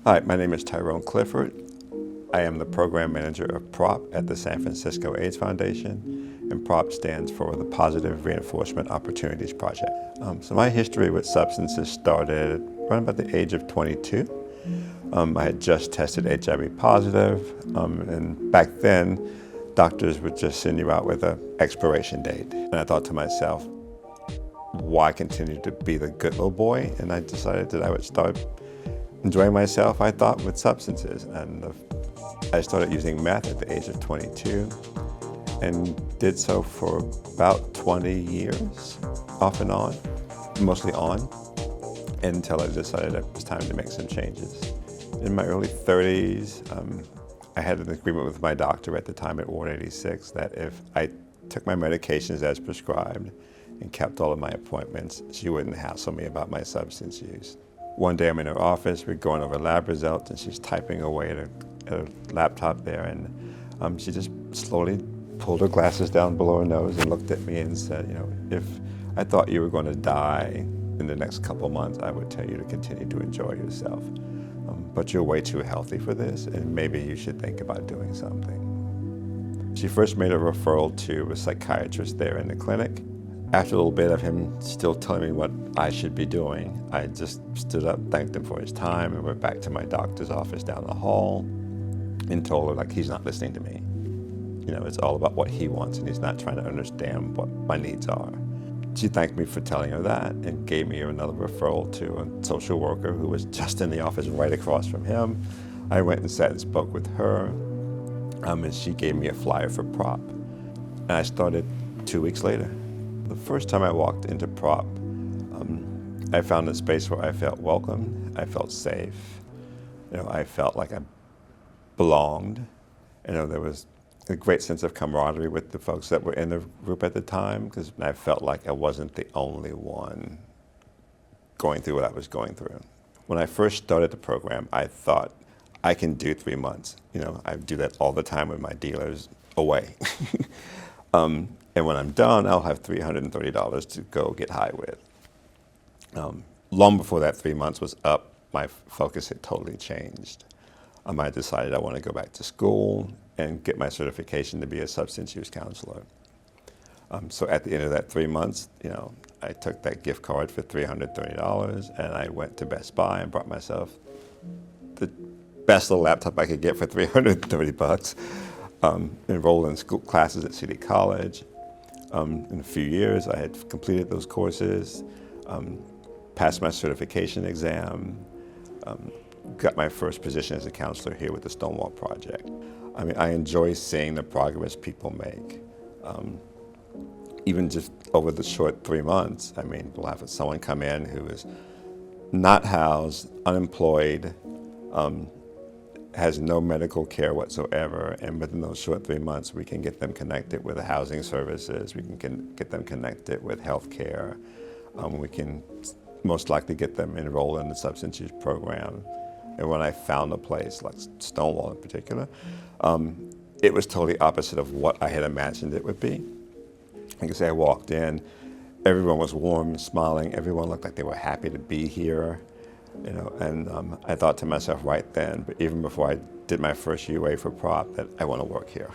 Hi, my name is Tyrone Clifford. I am the program manager of PROP at the San Francisco AIDS Foundation, and PROP stands for the Positive Reinforcement Opportunities Project. So my history with substances started around about the age of 22. I had just tested HIV positive, and back then, doctors would just send you out with an expiration date. And I thought to myself, why continue to be the good little boy? And I decided that I would start enjoying myself, I thought, with substances. And I started using meth at the age of 22 and did so for about 20 years, off and on, mostly on, until I decided it was time to make some changes. In my early 30s, I had an agreement with my doctor at the time at Ward 86 that if I took my medications as prescribed and kept all of my appointments, she wouldn't hassle me about my substance use. One day I'm in her office, we're going over lab results, and she's typing away at her laptop there, and she just slowly pulled her glasses down below her nose and looked at me and said, if I thought you were going to die in the next couple months, I would tell you to continue to enjoy yourself. But you're way too healthy for this, and maybe you should think about doing something. She first made a referral to a psychiatrist there in the clinic. After a little bit of him still telling me what I should be doing, I just stood up, thanked him for his time, and went back to my doctor's office down the hall and told her, he's not listening to me. It's all about what he wants, and he's not trying to understand what my needs are. She thanked me for telling her that and gave me another referral to a social worker who was just in the office right across from him. I went and sat and spoke with her, and she gave me a flyer for PROP. And I started 2 weeks later. The first time I walked into PROP, I found a space where I felt welcome, I felt safe, I felt like I belonged. There was a great sense of camaraderie with the folks that were in the group at the time, because I felt like I wasn't the only one going through what I was going through. When I first started the program, I thought, I can do 3 months. I do that all the time with my dealers away. And when I'm done, I'll have $330 to go get high with. Long before that 3 months was up, my focus had totally changed. I decided I want to go back to school and get my certification to be a substance use counselor. So at the end of that 3 months, I took that gift card for $330 and I went to Best Buy and bought myself the best little laptop I could get for $330. Enrolled in school classes at City College. In a few years, I had completed those courses, passed my certification exam, got my first position as a counselor here with the Stonewall Project. I enjoy seeing the progress people make. Even just over the short 3 months, we'll have someone come in who is not housed, unemployed, has no medical care whatsoever, and within those short 3 months, we can get them connected with the housing services, we can get them connected with health care, we can most likely get them enrolled in the substance use program. And when I found a place, like Stonewall in particular, it was totally opposite of what I had imagined it would be. Like I say, I walked in, everyone was warm and smiling, everyone looked like they were happy to be here. And I thought to myself right then, but even before I did my first UA for PROP, that I want to work here.